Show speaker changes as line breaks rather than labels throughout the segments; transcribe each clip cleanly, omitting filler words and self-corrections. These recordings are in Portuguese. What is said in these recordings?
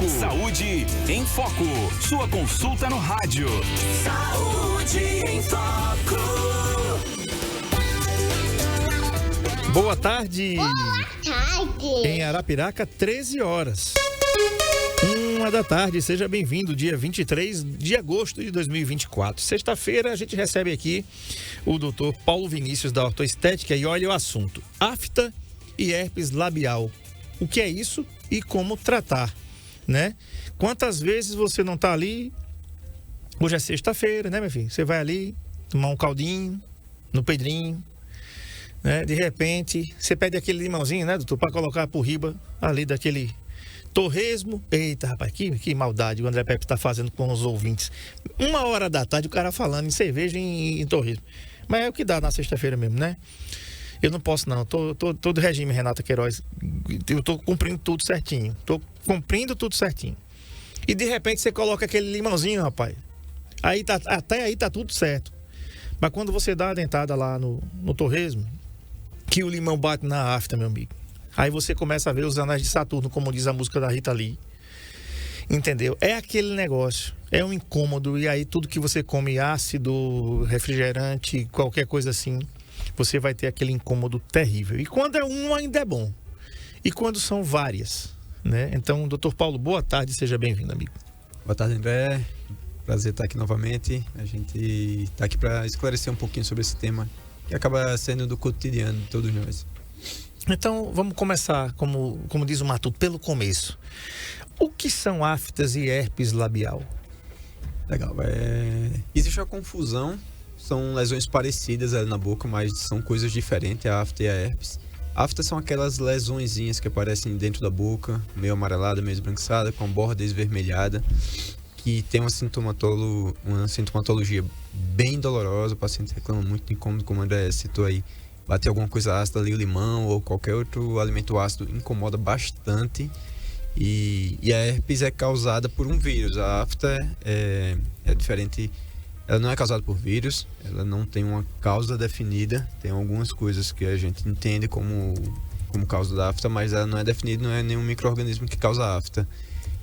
Saúde em Foco. Sua consulta no rádio. Saúde em Foco.
Boa tarde.
Boa tarde.
Em Arapiraca, 13 horas. 1 da tarde, seja bem-vindo, dia 23 de agosto de 2024. Sexta-feira a gente recebe aqui o Dr. Paulo Vinícius da Ortoestética e olha o assunto: afta e herpes labial. O que é isso e como tratar, né? Quantas vezes você não tá ali? Hoje é sexta-feira, né, meu filho? Você vai ali tomar um caldinho no Pedrinho, né? De repente, você pede aquele limãozinho, né, doutor, para colocar por riba ali daquele torresmo. Eita, rapaz, que maldade o André Pepe tá fazendo com os ouvintes. 1h da tarde o cara falando em cerveja e em torresmo. Mas é o que dá na sexta-feira mesmo, né? Eu não posso não, tô do regime, Renata Queiroz. Eu tô cumprindo tudo certinho. E de repente você coloca aquele limãozinho, rapaz. Até aí tá tudo certo. Mas quando você dá a dentada lá no torresmo, que o limão bate na afta, meu amigo, aí você começa a ver os anéis de Saturno, como diz a música da Rita Lee. Entendeu? É aquele negócio, é um incômodo. E aí tudo que você come, ácido, refrigerante, qualquer coisa assim, você vai ter aquele incômodo terrível. E quando é um, ainda é bom. E quando são várias, né? Então, doutor Paulo, boa tarde, seja bem-vindo, amigo.
Boa tarde, André. Prazer estar aqui novamente. A gente está aqui para esclarecer um pouquinho sobre esse tema que acaba sendo do cotidiano de todos nós.
Então, vamos começar, como diz o Matuto, pelo começo. O que são aftas e herpes labial?
Legal. Existe uma confusão. São lesões parecidas ali na boca, mas são coisas diferentes, a afta e a herpes. Aftas são aquelas lesõezinhas que aparecem dentro da boca, meio amarelada, meio esbranquiçada, com a borda esvermelhada, que tem uma sintomatologia bem dolorosa. O paciente reclama muito de incômodo, como o André citou aí. Bater alguma coisa ácida ali, o limão ou qualquer outro alimento ácido incomoda bastante. E a herpes é causada por um vírus. A afta é diferente. Ela não é causada por vírus, ela não tem uma causa definida. Tem algumas coisas que a gente entende como causa da afta, mas ela não é definida, não é nenhum micro-organismo que causa a afta.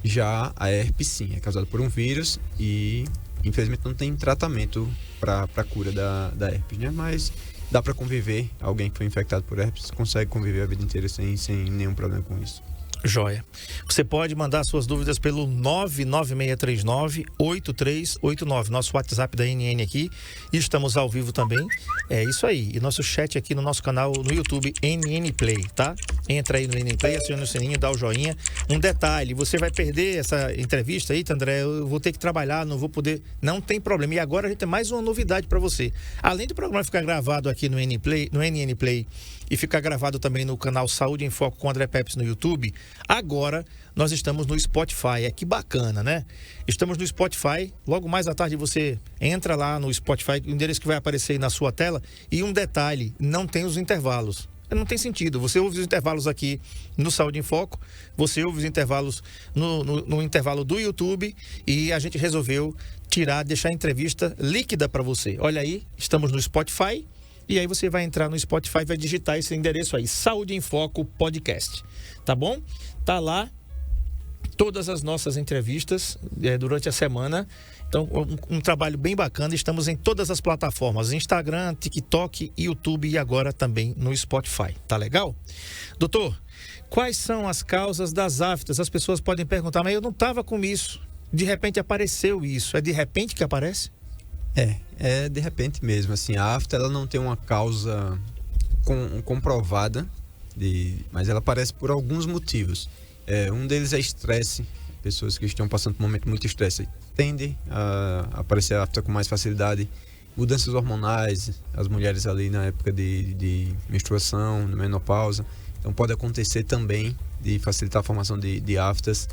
Já a herpes, sim, é causada por um vírus e, infelizmente, não tem tratamento para a cura da herpes, né? Mas dá para conviver. Alguém que foi infectado por herpes consegue conviver a vida inteira sem nenhum problema com isso.
Joia. Você pode mandar suas dúvidas pelo 99639-8389, nosso WhatsApp da NN aqui. E estamos ao vivo também. É isso aí. E nosso chat aqui no nosso canal no YouTube, NN Play, tá? Entra aí no NN Play, aciona o sininho, dá o joinha. Um detalhe, você vai perder essa entrevista aí, André, eu vou ter que trabalhar, não vou poder, não tem problema. E agora a gente tem mais uma novidade para você. Além do programa ficar gravado aqui no NN Play e ficar gravado também no canal Saúde em Foco com André Peps no YouTube, agora nós estamos no Spotify. Que bacana, né? Estamos no Spotify. Logo mais à tarde você entra lá no Spotify, o endereço que vai aparecer aí na sua tela. E um detalhe, não tem os intervalos. Não tem sentido. Você ouve os intervalos aqui no Saúde em Foco, você ouve os intervalos no intervalo do YouTube, e a gente resolveu deixar a entrevista líquida para você. Olha aí, estamos no Spotify. E aí você vai entrar no Spotify, vai digitar esse endereço aí, Saúde em Foco Podcast, tá bom? Tá lá todas as nossas entrevistas durante a semana. Então, um trabalho bem bacana. Estamos em todas as plataformas, Instagram, TikTok, YouTube e agora também no Spotify. Tá legal? Doutor, quais são as causas das aftas? As pessoas podem perguntar, mas eu não estava com isso. De repente apareceu isso. É de repente que aparece?
É de repente mesmo, assim, a afta ela não tem uma causa comprovada, mas ela aparece por alguns motivos. Um deles é estresse. Pessoas que estão passando por um momento muito estresse tendem a aparecer a afta com mais facilidade. Mudanças hormonais, as mulheres ali na época de menstruação, na menopausa, então pode acontecer também de facilitar a formação de aftas.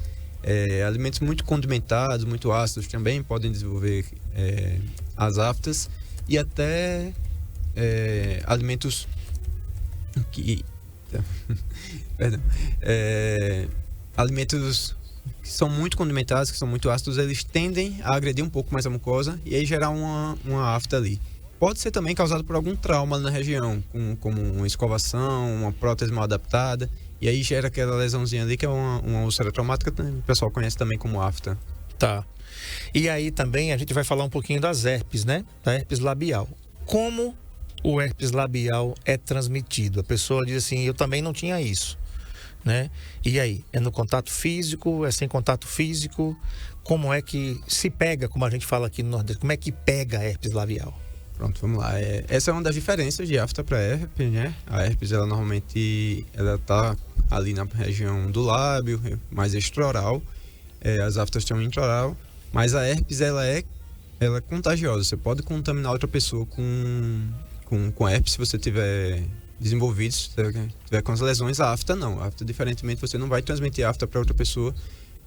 Alimentos muito condimentados, muito ácidos também podem desenvolver as aftas, e até alimentos que perdão, alimentos que são muito condimentados, que são muito ácidos, eles tendem a agredir um pouco mais a mucosa e aí gerar uma afta ali. Pode ser também causado por algum trauma na região, como uma escovação, uma prótese mal adaptada. E aí gera aquela lesãozinha ali, que é uma úlcera traumática, o pessoal conhece também como afta.
Tá. E aí também a gente vai falar um pouquinho das herpes, né? Da herpes labial. Como o herpes labial é transmitido? A pessoa diz assim, eu também não tinha isso, né? E aí? É no contato físico? É sem contato físico? Como é que se pega, como a gente fala aqui no Nordeste? Como é que pega a herpes labial?
Pronto, vamos lá. Essa é uma das diferenças de afta para herpes, né? A herpes, ela normalmente tá ali na região do lábio, mais extraoral. As aftas estão intraoral. Mas a herpes, ela é contagiosa. Você pode contaminar outra pessoa com herpes se você tiver desenvolvido, se tiver com as lesões. A afta não. A afta, diferentemente, você não vai transmitir a afta para outra pessoa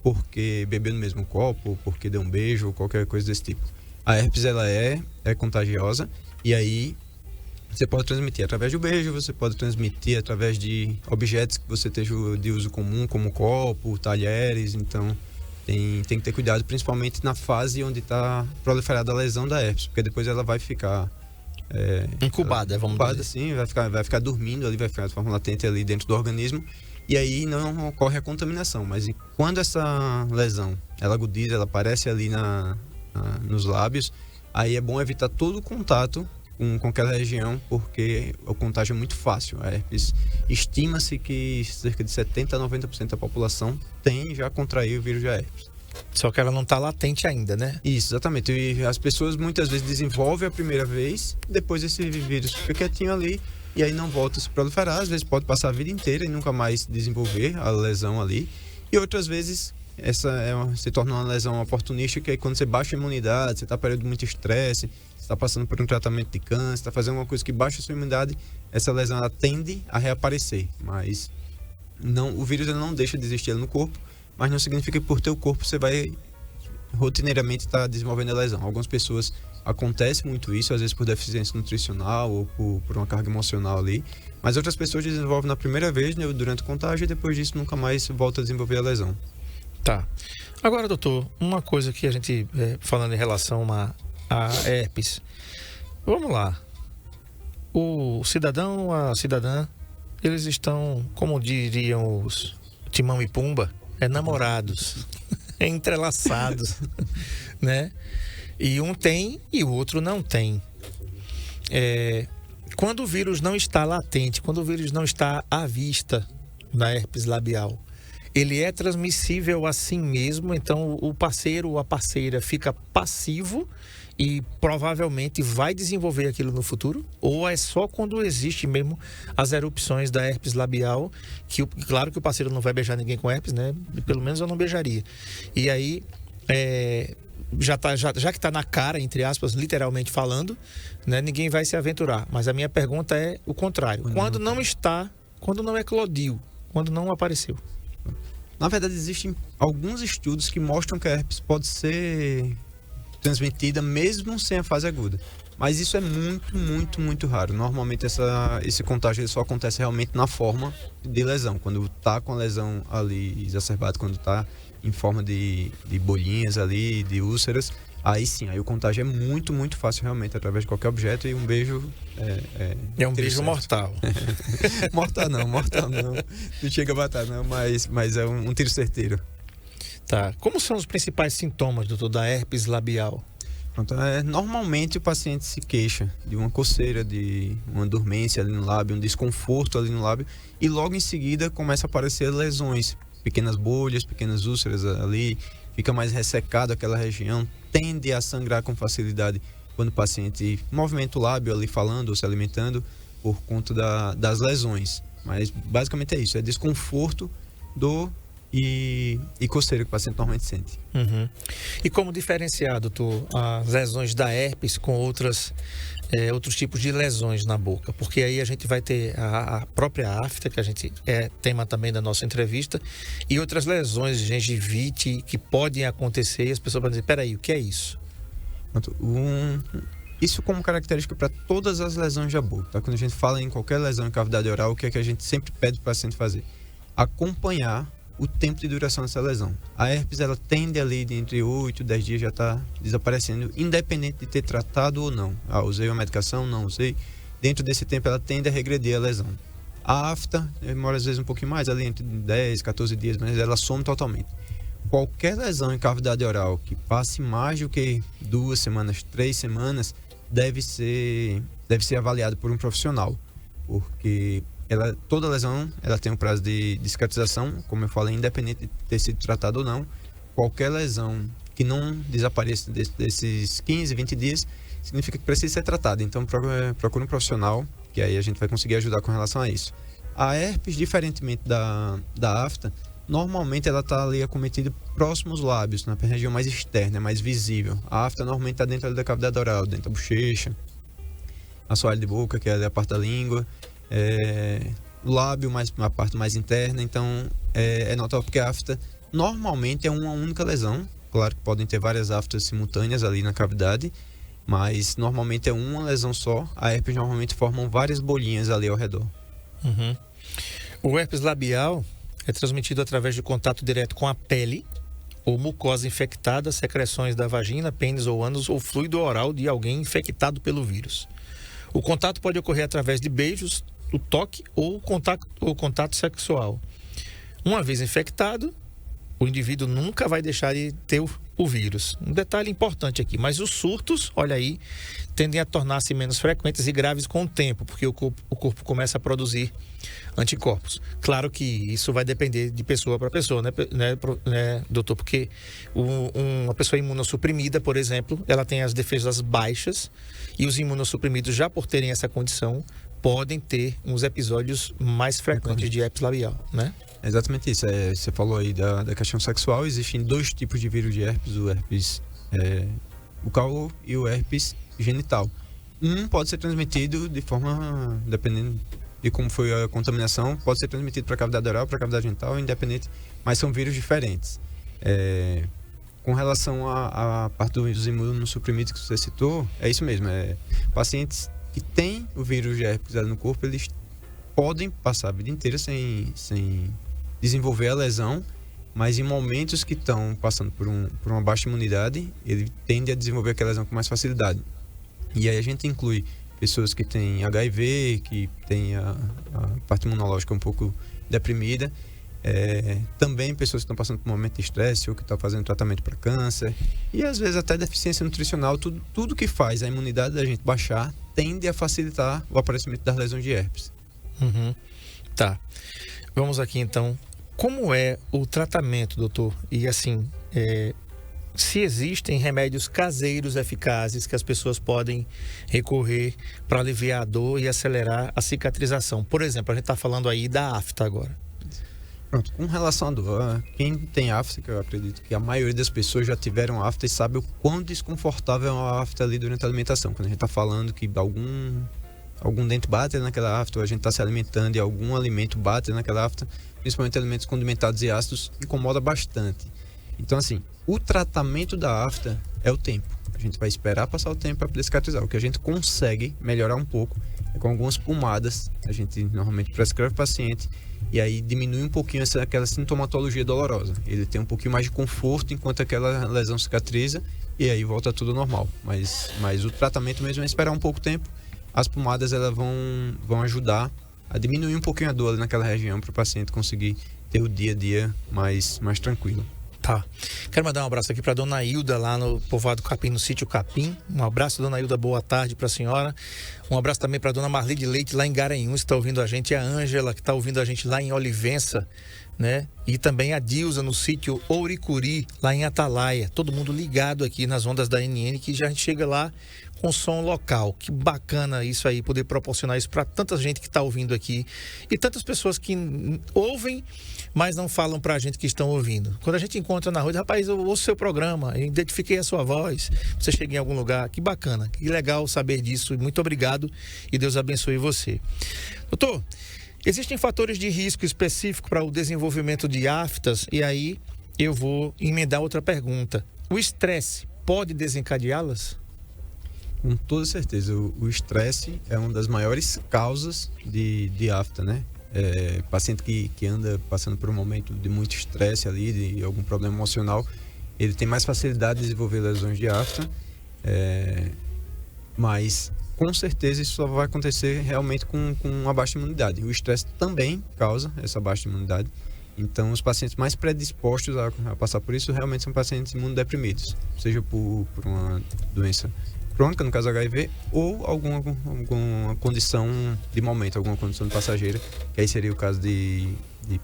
porque bebeu no mesmo copo, porque deu um beijo ou qualquer coisa desse tipo. A herpes, ela é contagiosa, e aí você pode transmitir através do beijo, você pode transmitir através de objetos que você esteja de uso comum, como copo, talheres. Então tem que ter cuidado, principalmente na fase onde está proliferada a lesão da herpes, porque depois ela vai ficar
incubada, vamos dizer.
Sim, vai ficar dormindo ali, vai ficar de forma latente ali dentro do organismo, e aí não ocorre a contaminação. Mas quando essa lesão ela agudiza, ela aparece ali nos lábios, aí é bom evitar todo o contato com aquela região, porque o contágio é muito fácil. A herpes, estima-se que cerca de 70% a 90% da população já contraiu o vírus da herpes.
Só que ela não está latente ainda, né?
Isso, exatamente. E as pessoas muitas vezes desenvolvem a primeira vez, depois esse vírus fica quietinho ali, e aí não volta a se proliferar. Às vezes pode passar a vida inteira e nunca mais desenvolver a lesão ali. E outras vezes se torna uma lesão oportunística, que aí quando você baixa a imunidade, você está período de muito estresse, você está passando por um tratamento de câncer, está fazendo uma coisa que baixa a sua imunidade, essa lesão ela tende a reaparecer. Mas o vírus ele não deixa de existir no corpo, mas não significa que por teu corpo você vai rotineiramente estar desenvolvendo a lesão. Algumas pessoas acontece muito isso, às vezes por deficiência nutricional ou por uma carga emocional ali, mas outras pessoas desenvolvem na primeira vez, né, durante o contágio, e depois disso nunca mais volta a desenvolver a lesão. Tá.
Agora, doutor, uma coisa que a gente, falando em relação a herpes, vamos lá. O cidadão, a cidadã, eles estão, como diriam os Timão e Pumba, namorados, entrelaçados, né? E um tem e o outro não tem. Quando o vírus não está latente, quando o vírus não está à vista na herpes labial, ele é transmissível assim mesmo, então o parceiro ou a parceira fica passivo e provavelmente vai desenvolver aquilo no futuro? Ou é só quando existe mesmo as erupções da herpes labial, que claro que o parceiro não vai beijar ninguém com herpes, né? Pelo menos eu não beijaria. E aí, já que está na cara, entre aspas, literalmente falando, né, ninguém vai se aventurar. Mas a minha pergunta é o contrário. Quando não eclodiu, quando não apareceu?
Na verdade, existem alguns estudos que mostram que a herpes pode ser transmitida mesmo sem a fase aguda. Mas isso é muito, muito, muito raro. Normalmente esse contágio só acontece realmente na forma de lesão. Quando está com a lesão ali exacerbada, quando está em forma de bolinhas ali, de úlceras, aí sim, aí o contágio é muito, muito fácil realmente, através de qualquer objeto, e um beijo
é um beijo mortal.
Mortal não. Não chega a matar, não, mas é um tiro certeiro.
Tá. Como são os principais sintomas, doutor, da herpes labial?
Pronto, normalmente o paciente se queixa de uma coceira, de uma dormência ali no lábio, um desconforto ali no lábio, e logo em seguida começa a aparecer lesões, pequenas bolhas, pequenas úlceras ali, fica mais ressecado aquela região, tende a sangrar com facilidade quando o paciente movimenta o lábio ali falando ou se alimentando por conta das lesões. Mas basicamente é isso, é desconforto, dor e coceira que o paciente normalmente sente.
Uhum. E como diferenciar, doutor, as lesões da herpes com outros tipos de lesões na boca? Porque aí a gente vai ter a própria afta, que a gente tema também da nossa entrevista, e outras lesões de gengivite que podem acontecer, e as pessoas vão dizer, peraí, o que é isso?
Isso como característica para todas as lesões da boca, tá? Quando a gente fala em qualquer lesão em cavidade oral, o que é que a gente sempre pede para o paciente fazer? Acompanhar o tempo de duração dessa lesão. A herpes, ela tende ali de entre 8 e 10 dias já está desaparecendo, independente de ter tratado ou não. Usei uma medicação, não usei. Dentro desse tempo ela tende a regredir a lesão. A afta demora às vezes um pouquinho mais, ali entre 10, 14 dias, mas ela some totalmente. Qualquer lesão em cavidade oral que passe mais do que 2 semanas, 3 semanas, deve ser avaliado por um profissional, porque toda lesão ela tem um prazo de cicatrização, como eu falei, independente de ter sido tratado ou não. Qualquer lesão que não desapareça desses 15, 20 dias, significa que precisa ser tratada. Então procure um profissional, que aí a gente vai conseguir ajudar com relação a isso. A herpes, diferentemente da afta, normalmente ela está ali acometida próximo aos lábios, na região mais externa, mais visível. A afta normalmente está dentro ali da cavidade oral, dentro da bochecha, assoalho de boca, que é a parte da língua, o lábio, mais a parte mais interna. Então é notável porque a afta normalmente é uma única lesão. Claro que podem ter várias aftas simultâneas ali na cavidade, mas normalmente é uma lesão só. A herpes normalmente formam várias bolinhas ali ao redor.
Uhum. O herpes labial é transmitido através de contato direto com a pele ou mucosa infectada, secreções da vagina, pênis ou ânus ou fluido oral de alguém infectado pelo vírus. O contato pode ocorrer através de beijos, o toque ou contato sexual. Uma vez infectado, o indivíduo nunca vai deixar de ter o vírus. Um detalhe importante aqui, mas os surtos, olha aí, tendem a tornar-se menos frequentes e graves com o tempo, porque o corpo começa a produzir anticorpos. Claro que isso vai depender de pessoa para pessoa, né, doutor? Porque uma pessoa imunossuprimida, por exemplo, ela tem as defesas baixas e os imunossuprimidos, já por terem essa condição, podem ter uns episódios mais frequentes de herpes labial, né?
É exatamente isso. Você falou aí da questão sexual. Existem 2 tipos de vírus de herpes: o herpes bucal e o herpes genital. Um pode ser transmitido de forma, dependendo de como foi a contaminação, pode ser transmitido para a cavidade oral, para a cavidade genital, independente, mas são vírus diferentes. Com relação à parte dos imunossuprimidos que você citou, é isso mesmo. Pacientes que têm o vírus de herpes no corpo, eles podem passar a vida inteira sem desenvolver a lesão, mas em momentos que estão passando por uma baixa imunidade, ele tende a desenvolver aquela lesão com mais facilidade. E aí a gente inclui pessoas que têm HIV, que têm a parte imunológica um pouco deprimida, também pessoas que estão passando por um momento de estresse ou que estão fazendo tratamento para câncer, e às vezes até deficiência nutricional. Tudo que faz a imunidade da gente baixar tende a facilitar o aparecimento das lesões de herpes.
Uhum. Tá. Vamos aqui então. Como é o tratamento, doutor? E assim, se existem remédios caseiros eficazes que as pessoas podem recorrer para aliviar a dor e acelerar a cicatrização. Por exemplo, a gente está falando aí da afta agora.
Pronto, com relação à dor, quem tem afta, que eu acredito que a maioria das pessoas já tiveram afta e sabe o quão desconfortável é uma afta ali durante a alimentação. Quando a gente está falando que algum dente bate naquela afta, ou a gente está se alimentando e algum alimento bate naquela afta, principalmente alimentos condimentados e ácidos, incomoda bastante. Então, assim, o tratamento da afta é o tempo. A gente vai esperar passar o tempo para poder cicatrizar. O que a gente consegue melhorar um pouco é com algumas pomadas. A gente normalmente prescreve o paciente e aí diminui um pouquinho aquela sintomatologia dolorosa. Ele tem um pouquinho mais de conforto enquanto aquela lesão cicatriza e aí volta tudo normal. Mas o tratamento mesmo é esperar um pouco tempo. As pomadas elas vão ajudar a diminuir um pouquinho a dor ali naquela região para o paciente conseguir ter o dia a dia mais tranquilo.
Tá. Quero mandar um abraço aqui para dona Hilda lá no Povoado Capim, no sítio Capim. Um abraço, dona Hilda, boa tarde para a senhora. Um abraço também para dona Marli de Leite lá em Garanhuns, que está ouvindo a gente. E a Ângela, que está ouvindo a gente lá em Olivença, né? E também a Dilza no sítio Ouricuri, lá em Atalaia. Todo mundo ligado aqui nas ondas da NN, que já a gente chega lá com som local. Que bacana isso aí, poder proporcionar isso para tanta gente que está ouvindo aqui e tantas pessoas que ouvem, mas não falam pra gente que estão ouvindo. Quando a gente encontra na rua, rapaz, eu ouço seu programa, eu identifiquei a sua voz, você chega em algum lugar, que bacana, que legal saber disso, muito obrigado e Deus abençoe você. Doutor, existem fatores de risco específico para o desenvolvimento de aftas? E aí eu vou emendar outra pergunta. O estresse pode desencadeá-las?
Com toda certeza, o estresse é uma das maiores causas de afta, né? Paciente que anda passando por um momento de muito estresse ali, de algum problema emocional, ele tem mais facilidade de desenvolver lesões de afta, mas com certeza isso só vai acontecer realmente com uma baixa imunidade. O estresse também causa essa baixa imunidade. Então, os pacientes mais predispostos a passar por isso realmente são pacientes imunodeprimidos, seja por uma doença crônica, no caso HIV, ou alguma condição de momento, alguma condição passageira, que aí seria o caso de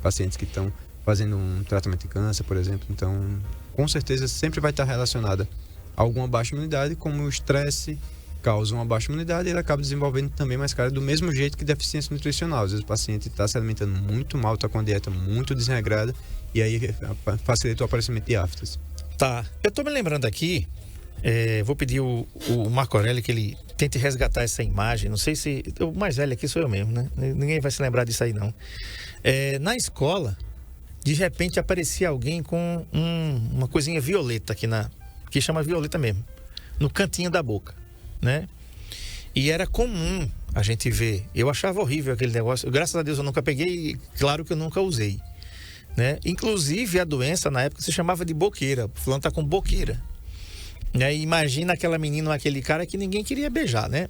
pacientes que estão fazendo um tratamento de câncer, por exemplo. Então, com certeza, sempre vai estar relacionada a alguma baixa imunidade, como o estresse causa uma baixa imunidade, ele acaba desenvolvendo também mais cara, do mesmo jeito que deficiência nutricional. Às vezes o paciente está se alimentando muito mal, está com a dieta muito desregrada, e aí facilita o aparecimento de aftas.
Tá, eu tô me lembrando aqui, vou pedir o Marco Aurélio que ele tente resgatar essa imagem. Não sei se... O mais velho aqui sou eu mesmo, né? Ninguém vai se lembrar disso aí, não. Na escola, de repente aparecia alguém com uma coisinha violeta aqui que chama violeta mesmo, no cantinho da boca, né? E era comum a gente ver. Eu achava horrível aquele negócio. Graças a Deus eu nunca peguei, e claro que eu nunca usei, né? Inclusive a doença na época se chamava de boqueira. O fulano tá com boqueira, né? E imagina aquela menina, aquele cara que ninguém queria beijar, né?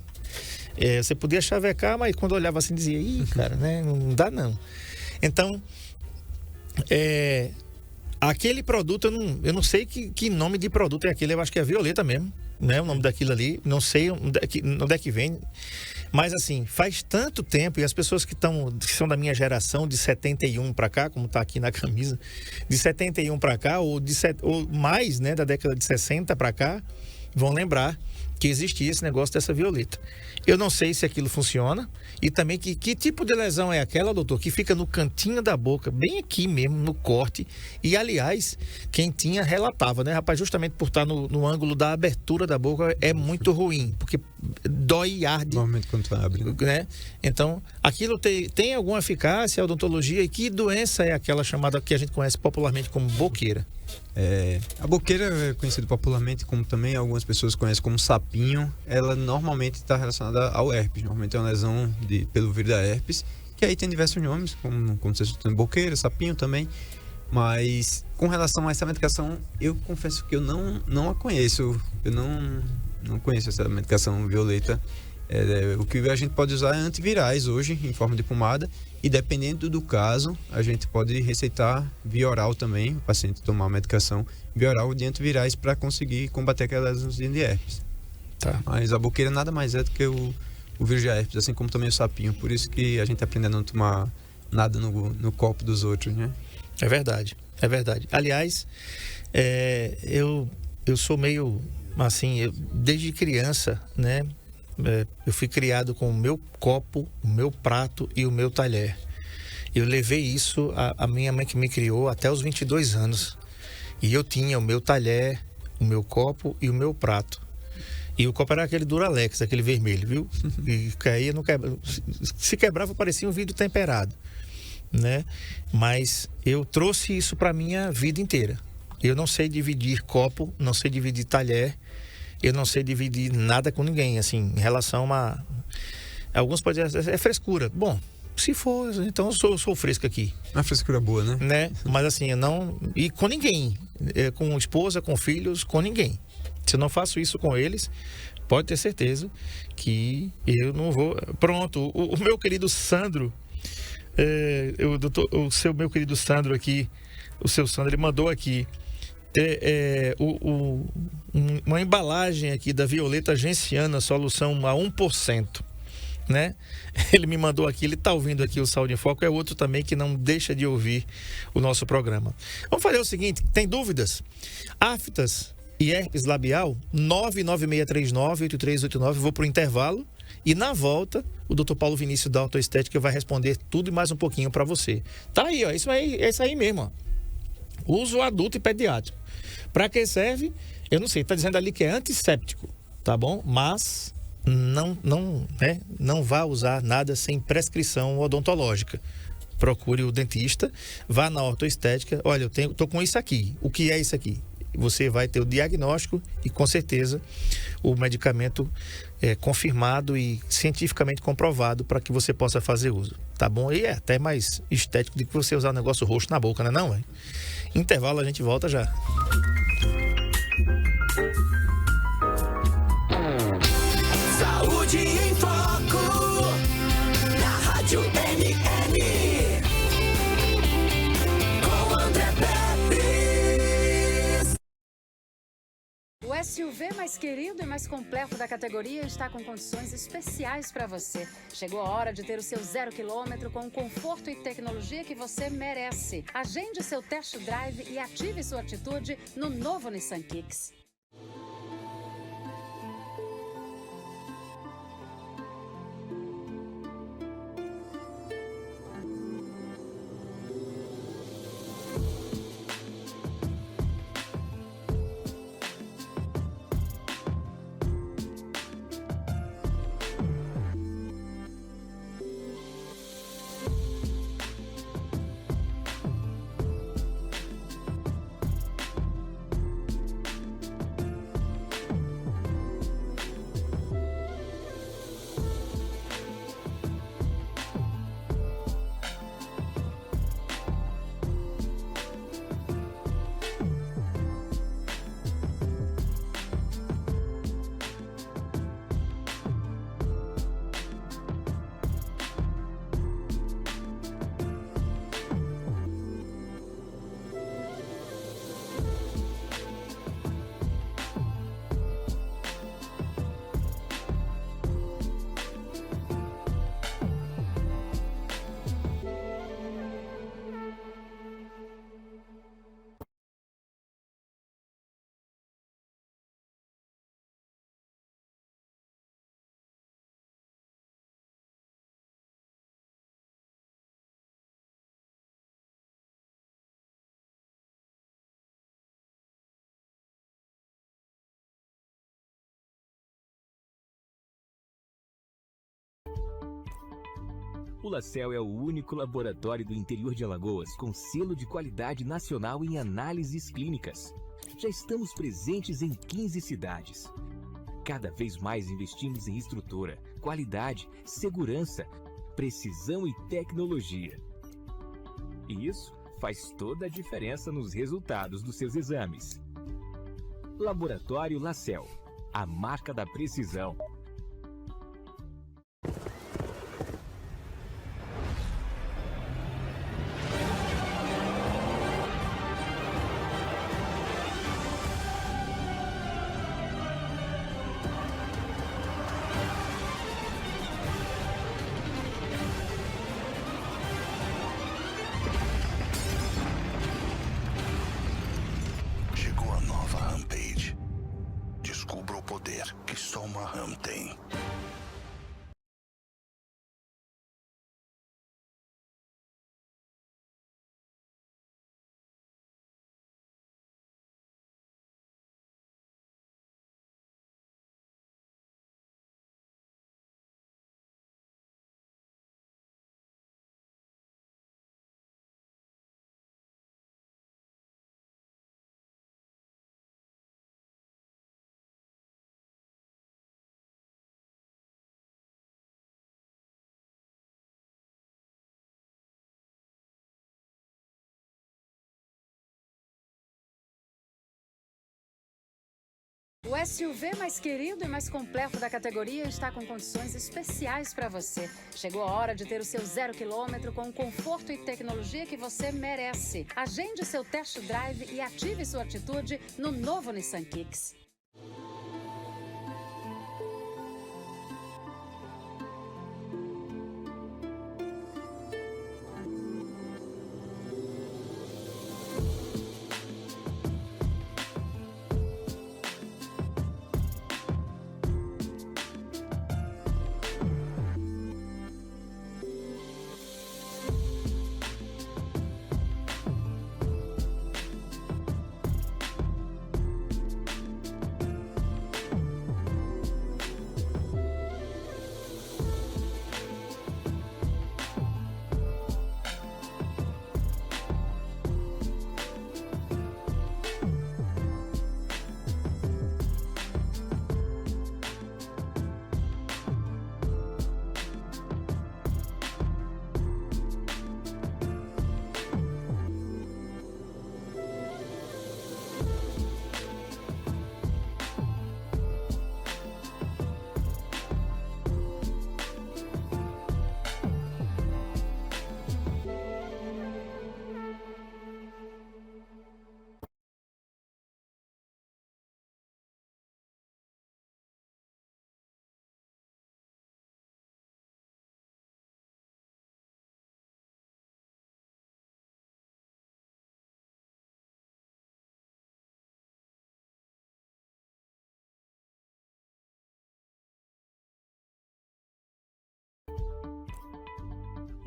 Você podia chavecar, mas quando olhava assim dizia: ih, cara, né? Não dá não. Então, aquele produto, eu não sei que nome de produto é aquele. Eu acho que é violeta mesmo, né? O nome daquilo ali, não sei onde é que vem. Mas assim, faz tanto tempo, e as pessoas que são da minha geração, de 71 para cá, como tá aqui na camisa, de 71 para cá, ou mais, né, da década de 60 para cá, vão lembrar que existia esse negócio dessa violeta. Eu não sei se aquilo funciona, e também que tipo de lesão é aquela, doutor, que fica no cantinho da boca, bem aqui mesmo, no corte. E, aliás, quem tinha relatava, né, rapaz, justamente por estar no ângulo da abertura da boca é muito ruim, porque dói e arde.
Normalmente quando tu abre,
né? Então, aquilo tem alguma eficácia, odontologia, e que doença é aquela chamada, que a gente conhece popularmente como boqueira?
A boqueira é conhecida popularmente como também algumas pessoas conhecem como sapinho. Ela normalmente está relacionada ao herpes. Normalmente é uma lesão pelo vírus da herpes, que aí tem diversos nomes, como vocês estão boqueira, sapinho também. Mas com relação a essa medicação, eu confesso que eu não a conheço. Eu não conheço essa medicação violeta. O que a gente pode usar é antivirais hoje, em forma de pomada, e dependendo do caso, a gente pode receitar via oral também, o paciente tomar uma medicação via oral de antivirais para conseguir combater aquelas lesões de herpes.
Tá.
Mas a boqueira nada mais é do que o vírus de herpes, assim como também o sapinho. Por isso que a gente aprende a não tomar nada no copo dos outros, né?
É verdade, é verdade. Aliás, eu sou meio assim, desde criança, né? Eu fui criado com o meu copo, o meu prato e o meu talher. Eu levei isso, a minha mãe que me criou, até os 22 anos. E eu tinha o meu talher, o meu copo e o meu prato. E o copo era aquele Duralex, aquele vermelho, viu? E caía, não quebrava. Se quebrava, parecia um vidro temperado, né? Mas eu trouxe isso para minha vida inteira. Eu não sei dividir copo, não sei dividir talher. Eu não sei dividir nada com ninguém, assim, em relação a... Alguns podem dizer, é frescura. Bom, se for, então eu sou fresco aqui.
Uma frescura boa, né?
Mas assim, eu não... E com ninguém. Com esposa, com filhos, com ninguém. Se eu não faço isso com eles, pode ter certeza que eu não vou... Pronto, o meu querido Sandro, meu querido Sandro aqui, o seu Sandro, ele mandou aqui uma embalagem aqui da Violeta Genciana, solução a 1%, né? Ele me mandou aqui, ele tá ouvindo aqui o Saúde em Foco, é outro também que não deixa de ouvir o nosso programa. Vamos fazer o seguinte, tem dúvidas? Aftas e herpes labial, 99639-8389, vou pro intervalo e na volta o Dr. Paulo Vinícius da Autoestética vai responder tudo e mais um pouquinho para você. Tá aí, ó, isso aí mesmo, ó. Uso adulto e pediátrico. Para que serve? Eu não sei, está dizendo ali que é antisséptico, tá bom? Mas não vá usar nada sem prescrição odontológica. Procure o dentista, vá na Autoestética. Olha, eu tô com isso aqui. O que é isso aqui? Você vai ter o diagnóstico e com certeza o medicamento confirmado e cientificamente comprovado para que você possa fazer uso, tá bom? E é até mais estético do que você usar um negócio roxo na boca, né não, velho? Intervalo, a gente volta já.
Saúde
SUV mais querido e mais completo da categoria está com condições especiais para você. Chegou a hora de ter o seu 0 km com o conforto e tecnologia que você merece. Agende seu test drive e ative sua atitude no novo Nissan Kicks.
O LaCell é o único laboratório do interior de Alagoas com selo de qualidade nacional em análises clínicas. Já estamos presentes em 15 cidades. Cada vez mais investimos em estrutura, qualidade, segurança, precisão e tecnologia. E isso faz toda a diferença nos resultados dos seus exames. Laboratório LaCell, a marca da precisão.
Chegou a nova Rampage. Descubra o poder que só uma Ram tem.
O SUV mais querido e mais completo da categoria está com condições especiais para você. Chegou a hora de ter o seu 0 km com o conforto e tecnologia que você merece. Agende seu test drive e ative sua atitude no novo Nissan Kicks.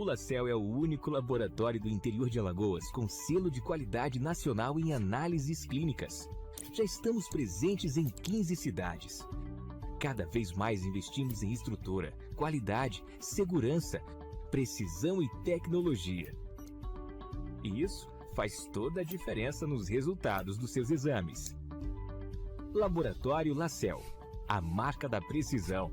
O LaCell é o único laboratório do interior de Alagoas com selo de qualidade nacional em análises clínicas. Já estamos presentes em 15 cidades. Cada vez mais investimos em estrutura, qualidade, segurança, precisão e tecnologia. E isso faz toda a diferença nos resultados dos seus exames. Laboratório LaCell, a marca da precisão.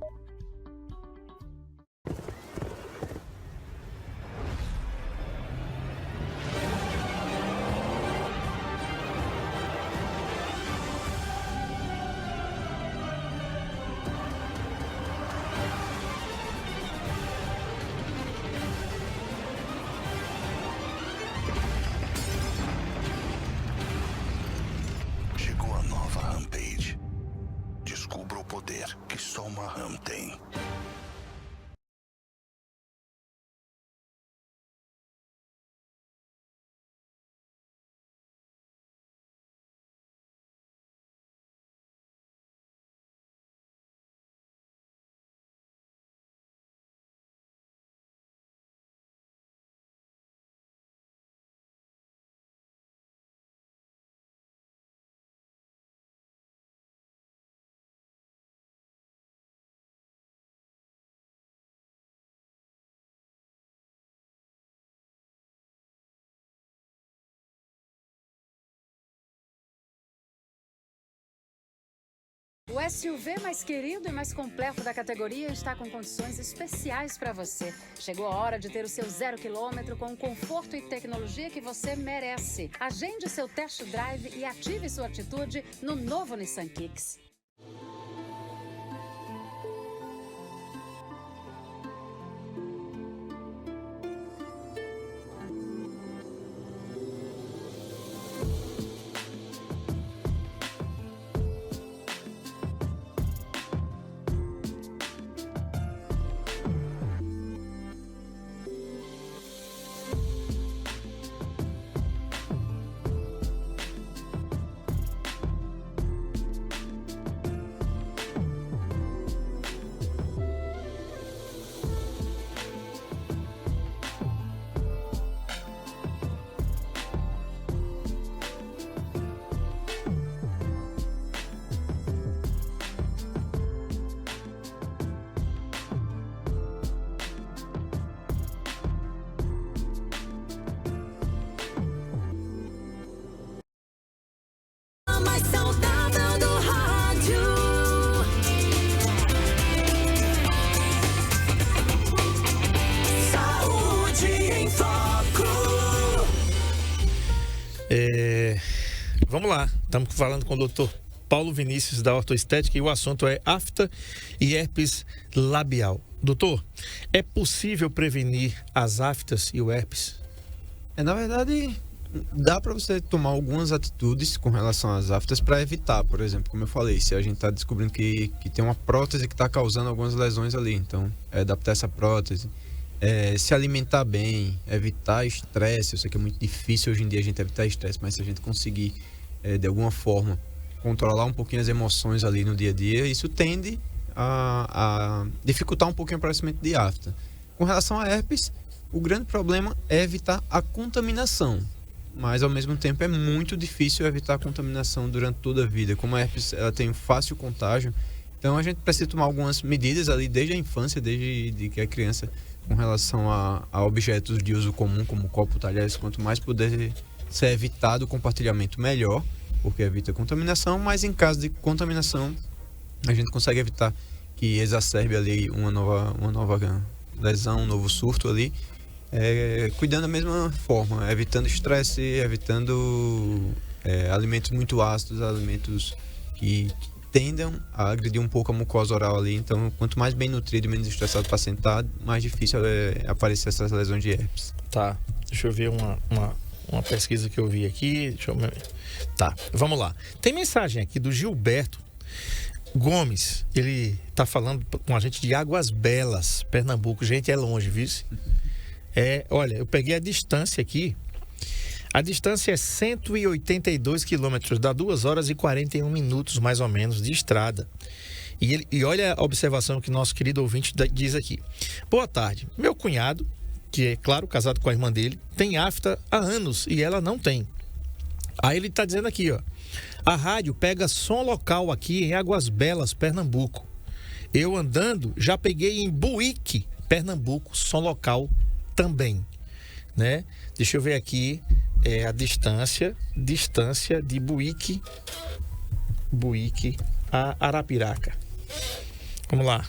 Chegou a nova Rampage. Descubra o poder que só uma Ram tem.
O SUV mais querido e mais completo da categoria está com condições especiais para você. Chegou a hora de ter o seu 0 km com o conforto e tecnologia que você merece. Agende seu test drive e ative sua atitude no novo Nissan Kicks.
Mais saudável do rádio. Saúde em Foco.
Vamos lá, estamos falando com o doutor Paulo Vinícius da Ortoestética e o assunto é afta e herpes labial. Doutor, é possível prevenir as aftas e o herpes?
Na verdade, dá para você tomar algumas atitudes com relação às aftas para evitar, por exemplo, como eu falei, se a gente está descobrindo que tem uma prótese que está causando algumas lesões ali, então adaptar essa prótese, se alimentar bem, evitar estresse. Eu sei que é muito difícil hoje em dia a gente evitar estresse, mas se a gente conseguir de alguma forma controlar um pouquinho as emoções ali no dia a dia, isso tende a dificultar um pouquinho o aparecimento de afta. Com relação a herpes, o grande problema é evitar a contaminação, mas ao mesmo tempo é muito difícil evitar a contaminação durante toda a vida. Como a herpes ela tem um fácil contágio, então a gente precisa tomar algumas medidas ali desde a infância, desde que é criança, com relação a objetos de uso comum, como copo, talheres. Quanto mais puder ser evitado o compartilhamento, melhor, porque evita a contaminação, mas em caso de contaminação, a gente consegue evitar que exacerbe ali uma nova lesão, um novo surto ali, cuidando da mesma forma, evitando estresse, evitando alimentos muito ácidos, alimentos que tendam a agredir um pouco a mucosa oral ali. Então, quanto mais bem nutrido e menos estressado o paciente tá, mais difícil aparecer essas lesões de herpes.
Tá, deixa eu ver uma pesquisa que eu vi aqui. Tá, vamos lá. Tem mensagem aqui do Gilberto Gomes. Ele tá falando com a gente de Águas Belas, Pernambuco. Gente, é longe, viu? Olha, eu peguei a distância aqui. A distância é 182 quilômetros, dá 2 horas e 41 minutos, mais ou menos, de estrada. E olha a observação que nosso querido ouvinte diz aqui. Boa tarde. Meu cunhado que é, claro, casado com a irmã dele, tem afta há anos e ela não tem. Aí ele está dizendo aqui, ó. A rádio pega som local aqui em Águas Belas, Pernambuco. Eu andando, já peguei em Buíque, Pernambuco, som local também, né? Deixa eu ver aqui a distância de Buíque a Arapiraca. Vamos lá.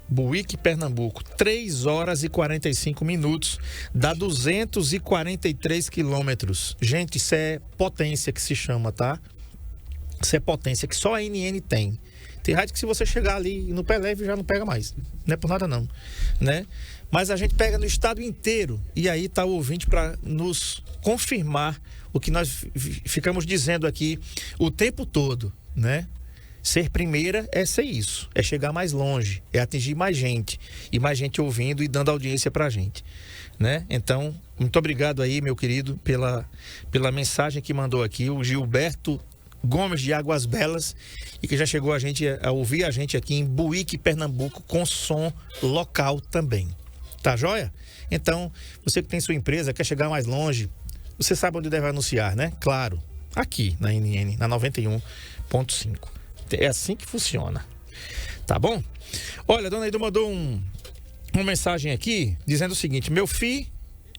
Buíque, Pernambuco, 3 horas e 45 minutos, dá 243 quilômetros. Gente, isso é potência que se chama, tá? Isso é potência que só a NN tem. Tem rádio que se você chegar ali no pé leve já não pega mais. Não é por nada não, né? Mas a gente pega no estado inteiro. E aí tá o ouvinte para nos confirmar o que nós ficamos dizendo aqui o tempo todo, né? Ser primeira é ser isso, é chegar mais longe, é atingir mais gente, e mais gente ouvindo e dando audiência pra gente, né? Então, muito obrigado aí, meu querido, pela mensagem que mandou aqui, o Gilberto Gomes de Águas Belas, e que já chegou a ouvir a gente aqui em Buíque, Pernambuco, com som local também. Tá joia? Então, você que tem sua empresa, quer chegar mais longe, você sabe onde deve anunciar, né? Claro, aqui na NN, na 91.5. É assim que funciona. Tá bom? Olha, a dona Ilda mandou uma mensagem aqui dizendo o seguinte: meu filho,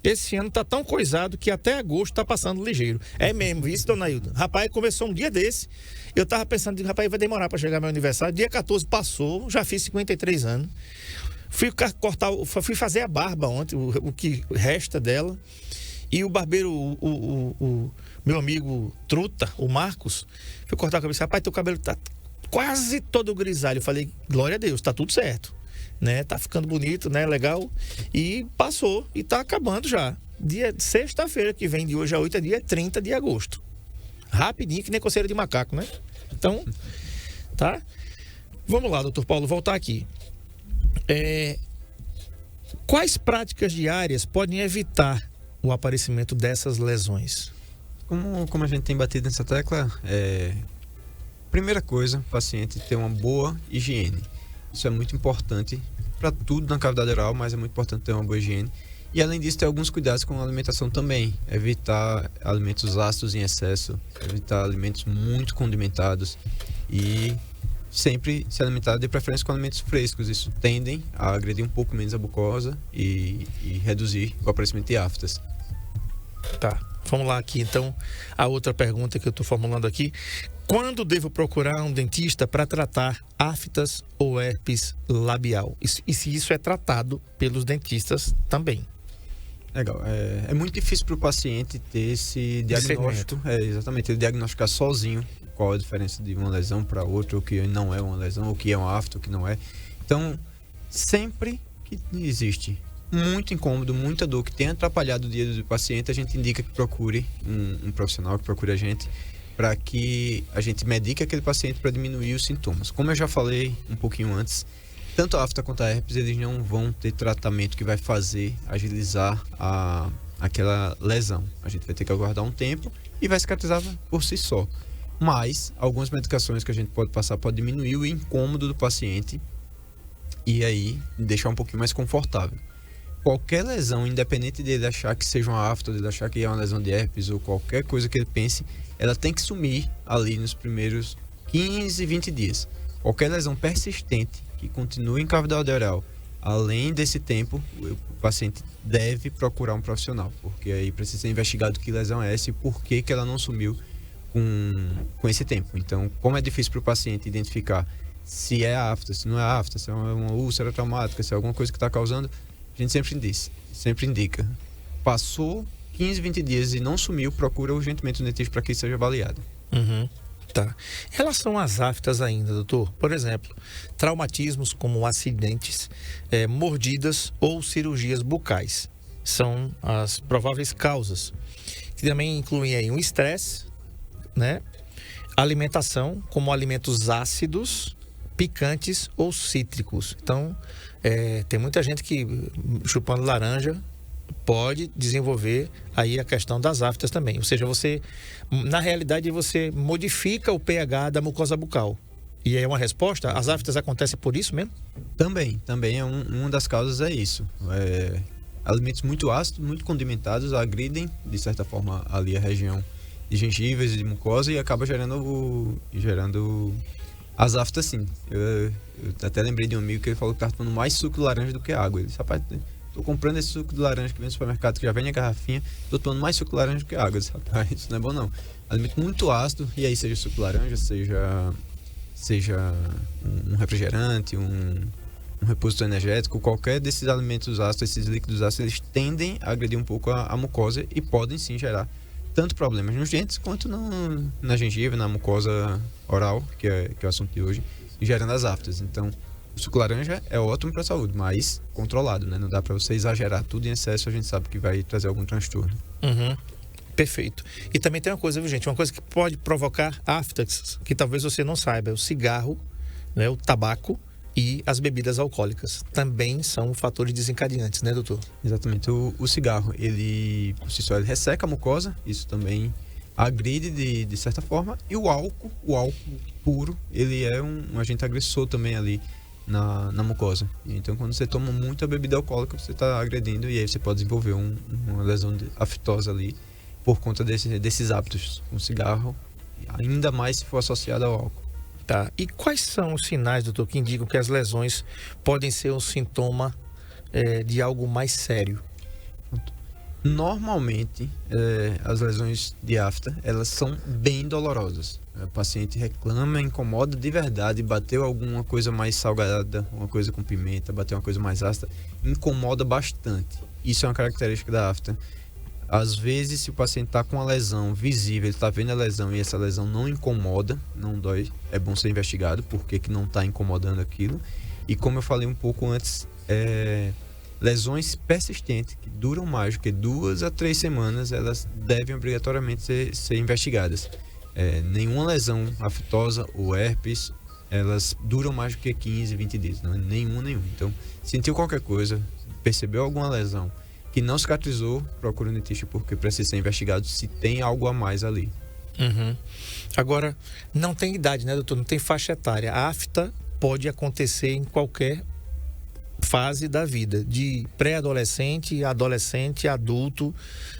esse ano tá tão coisado que até agosto tá passando ligeiro. É mesmo, isso, dona Ilda. Rapaz, começou um dia desse. Eu tava pensando, rapaz, vai demorar para chegar meu aniversário. Dia 14 passou, já fiz 53 anos. Fui fazer a barba ontem, o que resta dela. E o barbeiro, o meu amigo Truta, o Marcos, foi cortar a cabeça. Rapaz, teu cabelo tá quase todo grisalho. Eu falei, glória a Deus, tá tudo certo, né? Tá ficando bonito, né? Legal. E passou, e tá acabando já. Sexta-feira que vem, de hoje a 8, é dia 30 de agosto. Rapidinho, que nem coceira de macaco, né? Então, tá? Vamos lá, doutor Paulo, voltar aqui. Quais práticas diárias podem evitar o aparecimento dessas lesões?
Como a gente tem batido nessa tecla, primeira coisa, o paciente ter uma boa higiene. Isso é muito importante para tudo na cavidade oral, mas é muito importante ter uma boa higiene. E além disso, ter alguns cuidados com a alimentação também. Evitar alimentos ácidos em excesso, evitar alimentos muito condimentados e sempre se alimentar de preferência com alimentos frescos. Isso tendem a agredir um pouco menos a mucosa e reduzir o aparecimento de aftas.
Tá, vamos lá aqui então, a outra pergunta que eu estou formulando aqui. Quando devo procurar um dentista para tratar aftas ou herpes labial? E se isso é tratado pelos dentistas também?
Legal, é muito difícil para o paciente ter esse diagnóstico, exatamente, ele diagnosticar sozinho qual a diferença de uma lesão para outra, o que não é uma lesão, o que é uma afta, o que não é. Então, sempre que existe muito incômodo, muita dor que tenha atrapalhado o dia do paciente, a gente indica que procure um profissional, que procure a gente, para que a gente medique aquele paciente para diminuir os sintomas. Como eu já falei um pouquinho antes, tanto a afta quanto a herpes, eles não vão ter tratamento que vai fazer agilizar aquela lesão. A gente vai ter que aguardar um tempo e vai cicatrizar por si só. Mas algumas medicações que a gente pode passar pode diminuir o incômodo do paciente e aí deixar um pouquinho mais confortável. Qualquer lesão, independente dele achar que seja uma afta, dele achar que é uma lesão de herpes ou qualquer coisa que ele pense, ela tem que sumir ali nos primeiros 15, 20 dias. Qualquer lesão persistente que continue em cavidade oral, além desse tempo, o paciente deve procurar um profissional, porque aí precisa ser investigado que lesão é essa e por que ela não sumiu com esse tempo. Então, como é difícil para o paciente identificar se é afta, se não é afta, se é uma úlcera traumática, se é alguma coisa que está causando, a gente sempre indica. Passou 15, 20 dias e não sumiu, procura urgentemente o dentista para que isso seja avaliado.
Uhum. Tá. Em relação às aftas ainda, doutor, por exemplo, traumatismos como acidentes, mordidas ou cirurgias bucais são as prováveis causas, que também incluem aí um estresse, né? Alimentação, como alimentos ácidos, picantes ou cítricos. Então, tem muita gente que chupando laranja pode desenvolver aí a questão das aftas também. Ou seja, na realidade, você modifica o pH da mucosa bucal. E aí é uma resposta? As aftas acontecem por isso mesmo?
Também é uma das causas é isso. alimentos muito ácidos, muito condimentados, agridem, de certa forma, ali a região de gengivas e de mucosa e acaba gerando as aftas, sim. Eu até lembrei de um amigo que ele falou que estava tomando mais suco de laranja do que água. Ele disse, rapaz, tô comprando esse suco de laranja que vem no supermercado, que já vem na garrafinha, tô tomando mais suco de laranja do que água. Eu disse, rapaz, isso não é bom não. Alimento muito ácido, e aí seja suco de laranja, seja um refrigerante, um repositor energético, qualquer desses alimentos ácidos, esses líquidos ácidos, eles tendem a agredir um pouco a mucosa e podem sim gerar tanto problemas nos dentes quanto na gengiva, na mucosa oral, que é o assunto de hoje, gerando as aftas. Então, o suco laranja é ótimo para a saúde, mas controlado, né? Não dá para você exagerar tudo em excesso, a gente sabe que vai trazer algum transtorno.
Uhum. Perfeito. E também tem uma coisa, viu, gente? Uma coisa que pode provocar aftas, que talvez você não saiba, é o cigarro, né? O tabaco e as bebidas alcoólicas. Também são fatores desencadeantes, né, doutor?
Exatamente. O cigarro, ele, por si só, ele resseca a mucosa, isso também agride de certa forma. E o álcool puro, ele é um agente agressor também ali na mucosa. Então, quando você toma muita bebida alcoólica, você está agredindo e aí você pode desenvolver uma lesão aftosa ali por conta desses hábitos. O cigarro, ainda mais se for associado ao álcool.
Tá. E quais são os sinais, doutor, que indicam que as lesões podem ser um sintoma de algo mais sério?
Normalmente, as lesões de afta, elas são bem dolorosas. O paciente reclama, incomoda de verdade, bateu alguma coisa mais salgada, uma coisa com pimenta, bateu uma coisa mais ácida, incomoda bastante. Isso é uma característica da afta. Às vezes, se o paciente está com uma lesão visível, ele está vendo a lesão e essa lesão não incomoda, não dói, é bom ser investigado por que não está incomodando aquilo. E como eu falei um pouco antes, lesões persistentes, que duram mais do que 2 a 3 semanas, elas devem obrigatoriamente ser investigadas. Nenhuma lesão aftosa ou herpes, elas duram mais do que 15, 20 dias, não é nenhuma. Então, sentiu qualquer coisa, percebeu alguma lesão que não cicatrizou, procura um dentista porque precisa ser investigado se tem algo a mais ali.
Uhum. Agora, não tem idade, né, doutor? Não tem faixa etária. A afta pode acontecer em qualquer fase da vida, de pré-adolescente, adolescente, adulto,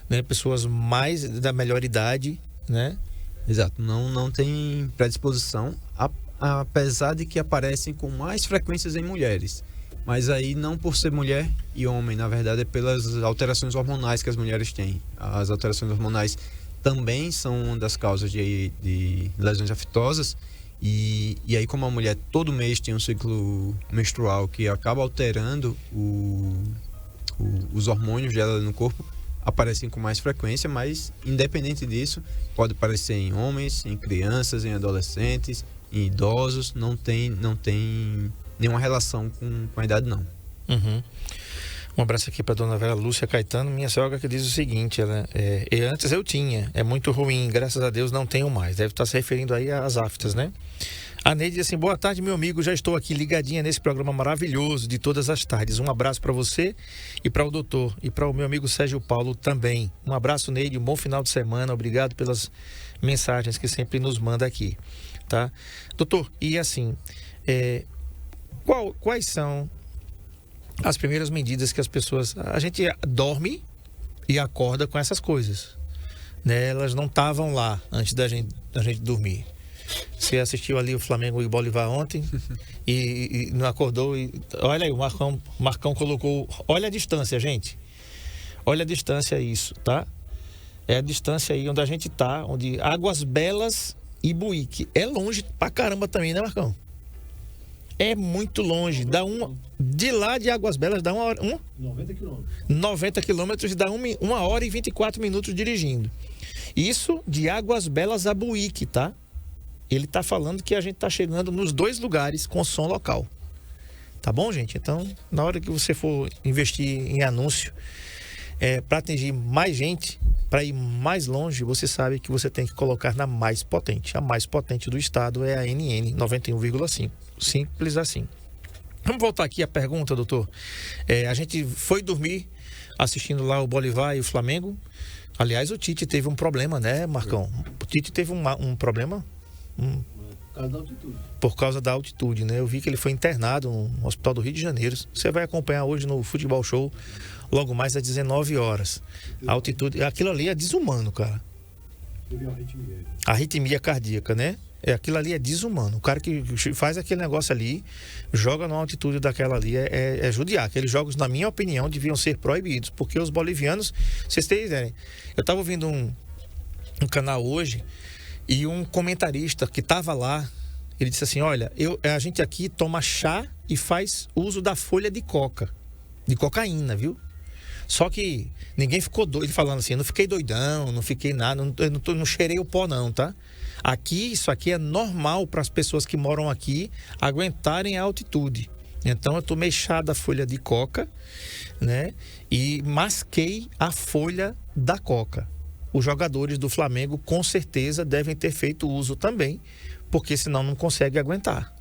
né? Pessoas mais da melhor idade, né?
Exato, não tem predisposição, apesar de que aparecem com mais frequências em mulheres. Mas aí não por ser mulher e homem, na verdade é pelas alterações hormonais que as mulheres têm. As alterações hormonais também são uma das causas de lesões aftosas. E aí, como a mulher todo mês tem um ciclo menstrual que acaba alterando os hormônios dela no corpo, aparecem com mais frequência, mas independente disso, pode aparecer em homens, em crianças, em adolescentes, em idosos, não tem nenhuma relação com a idade, não.
Uhum. Um abraço aqui para dona Vera Lúcia Caetano, minha sogra, que diz o seguinte, antes eu tinha, é muito ruim, graças a Deus não tenho mais. Deve estar se referindo aí às aftas, né? A Neide diz assim, boa tarde, meu amigo, já estou aqui ligadinha nesse programa maravilhoso de todas as tardes. Um abraço para você e para o doutor e para o meu amigo Sérgio Paulo também. Um abraço, Neide, um bom final de semana, obrigado pelas mensagens que sempre nos manda aqui, tá? Doutor, e assim, quais são as primeiras medidas que as pessoas... A gente dorme e acorda com essas coisas, né? Elas não estavam lá antes da gente dormir. Você assistiu ali o Flamengo e Bolívar ontem e não acordou. Olha aí, o Marcão colocou... Olha a distância, gente. Olha a distância isso, tá? É a distância aí onde a gente tá, onde Águas Belas e Buíque. É longe pra caramba também, né, Marcão? É muito longe. De lá de Águas Belas dá 90 quilômetros. 90 quilômetros e dá 1 hora e 24 minutos dirigindo. Isso de Águas Belas a Buíque, tá? Ele tá falando que a gente tá chegando nos 2 lugares com som local. Tá bom, gente? Então, na hora que você for investir em anúncio, para atingir mais gente, para ir mais longe, você sabe que você tem que colocar na mais potente. A mais potente do estado é a NN 91,5. Simples assim. Vamos voltar aqui à pergunta, doutor. A gente foi dormir assistindo lá o Bolívar e o Flamengo. Aliás, o Tite teve um problema, né, Marcão? O Tite teve um problema. Por causa da altitude, né? Eu vi que ele foi internado no Hospital do Rio de Janeiro. Você vai acompanhar hoje no Futebol Show, logo mais às 19 horas. A altitude, aquilo ali é desumano, cara. A arritmia cardíaca, né? Aquilo ali é desumano. O cara que faz aquele negócio ali, joga numa altitude daquela ali, é judiar. Aqueles jogos, na minha opinião, deviam ser proibidos, porque os bolivianos, vocês têm ideia, eu estava ouvindo um canal hoje, e um comentarista que estava lá, ele disse assim, olha, a gente aqui toma chá e faz uso da folha de coca, de cocaína, viu? Só que ninguém ficou doido, ele falando assim, eu não fiquei doidão, não fiquei nada, não cheirei o pó não, tá? Aqui, isso aqui é normal para as pessoas que moram aqui aguentarem a altitude. Então eu tomei chá da folha de coca, né? E masquei a folha da coca. Os jogadores do Flamengo com certeza devem ter feito uso também, porque senão não consegue aguentar,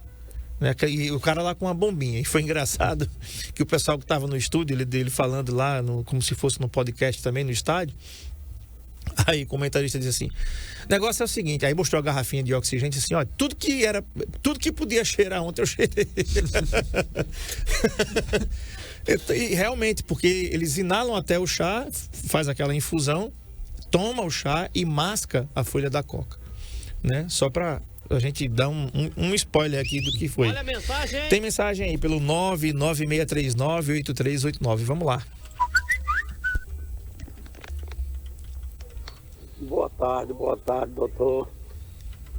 né? E o cara lá com uma bombinha. E foi engraçado que o pessoal que estava no estúdio, ele falando lá, como se fosse no podcast também, no estádio. Aí o comentarista disse assim, o negócio é o seguinte, aí mostrou a garrafinha de oxigênio e disse assim, olha, tudo que podia cheirar ontem eu cheirei. E realmente, porque eles inalam até o chá, faz aquela infusão, toma o chá e masca a folha da coca, né? Só para a gente dar um spoiler aqui do que foi.
Olha a mensagem, hein?
Tem mensagem aí pelo 996398389. Vamos lá.
Boa tarde, doutor.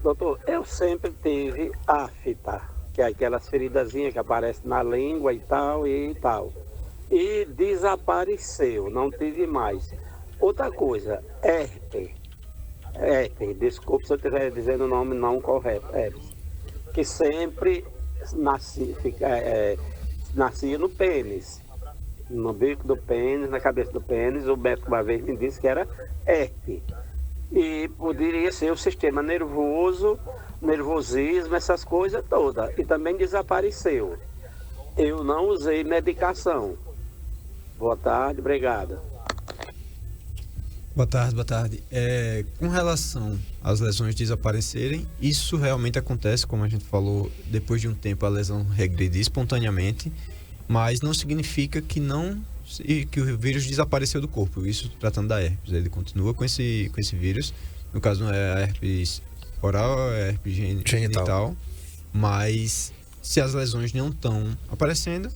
Doutor, eu sempre tive afta, que é aquelas feridazinhas que aparecem na língua e tal. E desapareceu, não tive mais. Outra coisa, herpes, desculpe se eu estiver dizendo o nome não correto, herpes, que sempre nascia no pênis, no bico do pênis, na cabeça do pênis. O médico uma vez me disse que era herpes. E poderia ser o sistema nervoso, nervosismo, essas coisas todas. E também desapareceu. Eu não usei medicação. Boa tarde, obrigado.
Boa tarde. Com relação às lesões desaparecerem, isso realmente acontece, como a gente falou, depois de um tempo a lesão regride espontaneamente, mas não significa que que o vírus desapareceu do corpo. Isso tratando da herpes, ele continua com esse vírus. No caso não é a herpes oral, é a herpes genital. Mas se as lesões não estão aparecendo,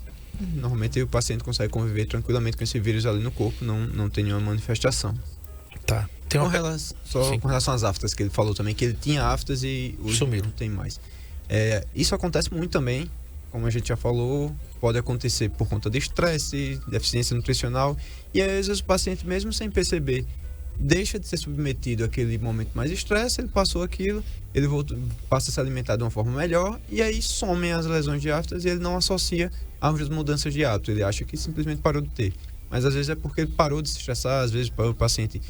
normalmente o paciente consegue conviver tranquilamente com esse vírus ali no corpo, não tem nenhuma manifestação.
Tá.
Com relação às aftas, que ele falou também, que ele tinha aftas e hoje
sumiram.
Não tem mais. Isso acontece muito também, como a gente já falou, pode acontecer por conta de estresse, deficiência nutricional, e às vezes o paciente, mesmo sem perceber, deixa de ser submetido àquele momento mais de estresse, ele passou aquilo, ele passa a se alimentar de uma forma melhor, e aí somem as lesões de aftas e ele não associa às mudanças de hábito, ele acha que simplesmente parou de ter. Mas às vezes é porque ele parou de se estressar, às vezes o paciente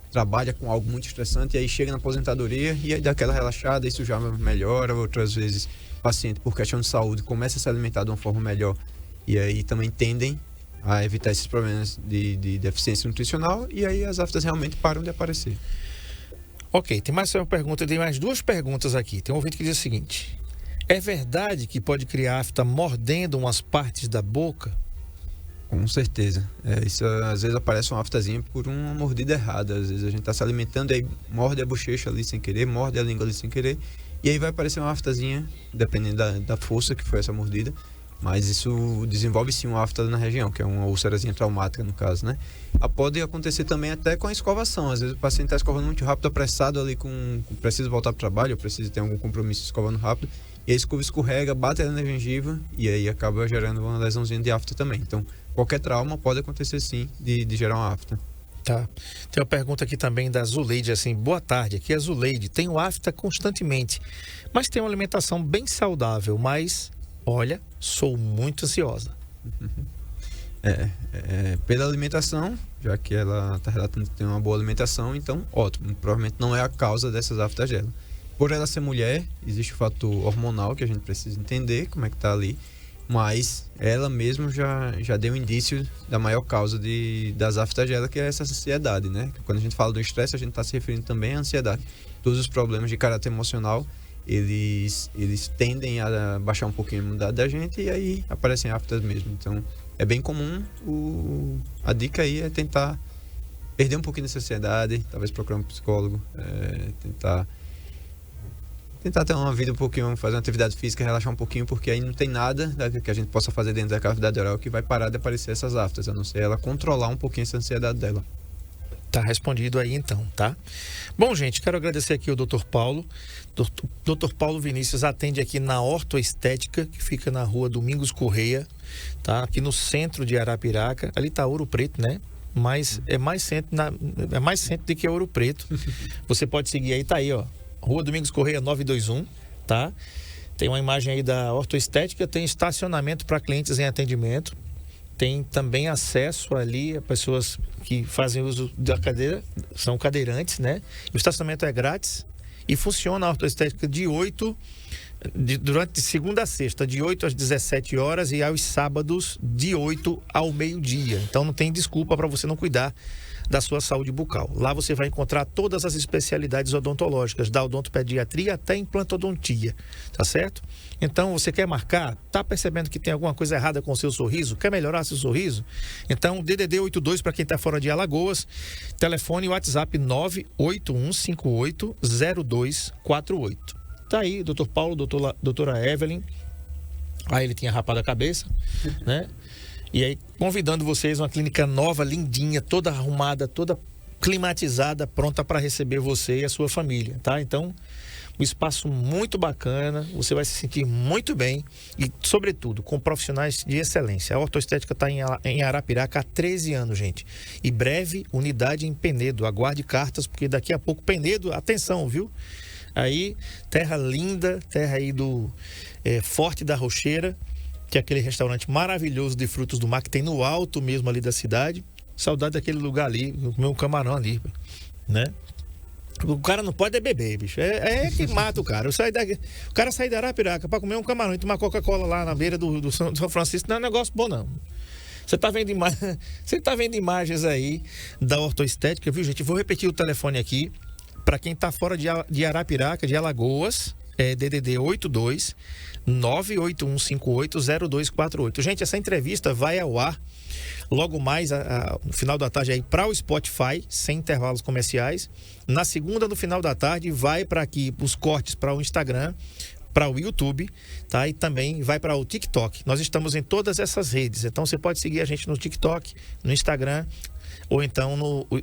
trabalha com algo muito estressante e aí chega na aposentadoria e aí dá aquela relaxada, isso já melhora. Outras vezes o paciente, por questão de saúde, começa a se alimentar de uma forma melhor e aí também tendem a evitar esses problemas de deficiência nutricional e aí as aftas realmente param de aparecer.
Ok, tem mais uma pergunta, tem mais duas perguntas aqui. Tem um ouvinte que diz o seguinte: é verdade que pode criar afta mordendo umas partes da boca?
Com certeza. Isso às vezes aparece uma aftazinha por uma mordida errada. Às vezes a gente está se alimentando e aí morde a bochecha ali sem querer, morde a língua ali sem querer. E aí vai aparecer uma aftazinha, dependendo da força que foi essa mordida. Mas isso desenvolve sim uma afta na região, que é uma úlcerazinha traumática no caso, né? Pode acontecer também até com a escovação. Às vezes o paciente está escovando muito rápido, apressado ali, precisa voltar para o trabalho, ou precisa ter algum compromisso escovando rápido. E a escova escorrega, bate ela na gengiva e aí acaba gerando uma lesãozinha de afta também. Então, qualquer trauma pode acontecer sim de gerar uma afta.
Tá. Tem uma pergunta aqui também da Zuleide, assim: boa tarde, aqui é a Zuleide, tenho afta constantemente, mas tenho uma alimentação bem saudável, mas, olha, sou muito ansiosa.
Pela alimentação, já que ela está relatando que tem uma boa alimentação, então ótimo, provavelmente não é a causa dessas aftas dela. Por ela ser mulher, existe o fator hormonal que a gente precisa entender como é que está ali, mas ela mesma já deu indício da maior causa das aftas dela, que é essa ansiedade, né? Quando a gente fala do estresse, a gente está se referindo também à ansiedade. Todos os problemas de caráter emocional, eles tendem a baixar um pouquinho a imunidade da gente e aí aparecem aftas mesmo. Então, é bem comum. A dica aí é tentar perder um pouquinho dessa ansiedade, talvez procurar um psicólogo, tentar ter uma vida um pouquinho, fazer uma atividade física, relaxar um pouquinho, porque aí não tem nada que a gente possa fazer dentro da cavidade oral que vai parar de aparecer essas aftas, a não ser ela controlar um pouquinho essa ansiedade dela.
Tá respondido aí então, tá? Bom, gente, quero agradecer aqui o Dr. Paulo. Dr. Paulo Vinícius atende aqui na Ortoestética, que fica na rua Domingos Correia, tá? Aqui no centro de Arapiraca. Ali tá Ouro Preto, né? Mas é mais centro do que Ouro Preto. Você pode seguir aí, tá aí, ó. Rua Domingos Correia 921, tá? Tem uma imagem aí da Ortoestética, tem estacionamento para clientes em atendimento. Tem também acesso ali a pessoas que fazem uso da cadeira, são cadeirantes, né? O estacionamento é grátis e funciona a Ortoestética durante segunda a sexta, de 8 às 17 horas e aos sábados, de 8 ao meio-dia. Então não tem desculpa para você não cuidar da sua saúde bucal. Lá você vai encontrar todas as especialidades odontológicas, da odontopediatria até implantodontia, tá certo? Então, você quer marcar? Tá percebendo que tem alguma coisa errada com o seu sorriso? Quer melhorar seu sorriso? Então, DDD 82 para quem está fora de Alagoas, telefone e WhatsApp 981580248. Tá aí, doutor Paulo, doutora Evelyn. Aí ele tinha rapado a cabeça, né? E aí, convidando vocês, uma clínica nova, lindinha, toda arrumada, toda climatizada, pronta para receber você e a sua família, tá? Então, um espaço muito bacana, você vai se sentir muito bem e, sobretudo, com profissionais de excelência. A Ortoestética está em Arapiraca há 13 anos, gente. E breve, unidade em Penedo. Aguarde cartas, porque daqui a pouco, Penedo, atenção, viu? Aí, terra linda, terra aí do Forte da Rocheira, que é aquele restaurante maravilhoso de frutos do mar que tem no alto mesmo ali da cidade. Saudade daquele lugar ali, comer um camarão ali, né? O cara não pode beber, bicho. É que mata o cara. O cara sai da Arapiraca para comer um camarão e tomar Coca-Cola lá na beira do São Francisco não é um negócio bom, não. Você tá vendo imagens aí da Ortoestética, viu, gente? Vou repetir o telefone aqui. Para quem tá fora de Arapiraca, de Alagoas, é DDD 82 981580248. Gente, essa entrevista vai ao ar logo mais no final da tarde aí para o Spotify, sem intervalos comerciais. Na segunda, no final da tarde, vai para aqui os cortes para o Instagram, para o YouTube, tá? E também vai para o TikTok. Nós estamos em todas essas redes, então você pode seguir a gente no TikTok, no Instagram, ou então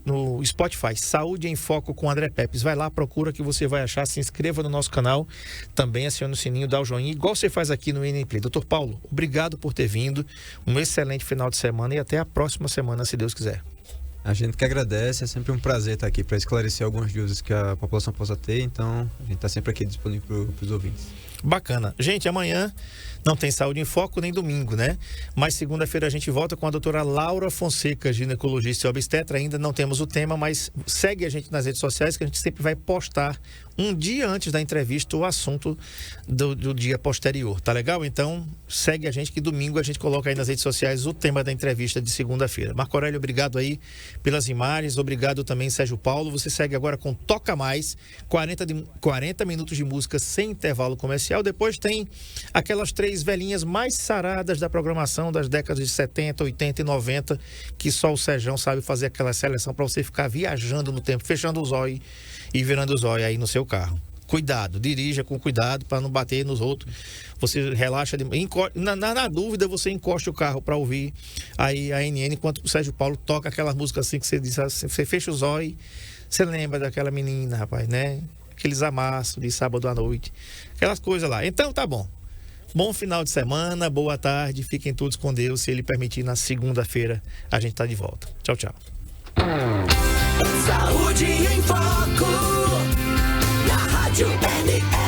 no Spotify, Saúde em Foco com André Pepes. Vai lá, procura que você vai achar, se inscreva no nosso canal, também acione o sininho, dá o joinha, igual você faz aqui no NN Play. Doutor Paulo, obrigado por ter vindo, um excelente final de semana e até a próxima semana, se Deus quiser.
A gente que agradece, é sempre um prazer estar aqui para esclarecer algumas dúvidas que a população possa ter, então a gente está sempre aqui disponível para os ouvintes.
Bacana. Gente, amanhã não tem Saúde em Foco nem domingo, né? Mas segunda-feira a gente volta com a doutora Laura Fonseca, ginecologista e obstetra. Ainda não temos o tema, mas segue a gente nas redes sociais que a gente sempre vai postar um dia antes da entrevista o assunto do dia posterior, tá legal? Então segue a gente que domingo a gente coloca aí nas redes sociais o tema da entrevista de segunda-feira. Marco Aurélio, obrigado aí pelas imagens, obrigado também Sérgio Paulo. Você segue agora com Toca Mais, 40 minutos de música sem intervalo comercial. Depois tem aquelas 3 velhinhas mais saradas da programação das décadas de 70, 80 e 90, que só o Sérgio sabe fazer aquela seleção para você ficar viajando no tempo, fechando os olhos e virando os olhos aí no seu carro. Cuidado, dirija com cuidado para não bater nos outros. Você relaxa, na dúvida você encosta o carro para ouvir aí a NN, enquanto o Sérgio Paulo toca aquelas músicas assim que você diz assim, você fecha os olhos, você lembra daquela menina, rapaz, né? Aqueles amassos de sábado à noite, aquelas coisas lá. Então tá bom. Bom final de semana, boa tarde, fiquem todos com Deus. Se Ele permitir, na segunda-feira a gente tá de volta. Tchau, tchau.
Saúde em Foco, na Rádio NN.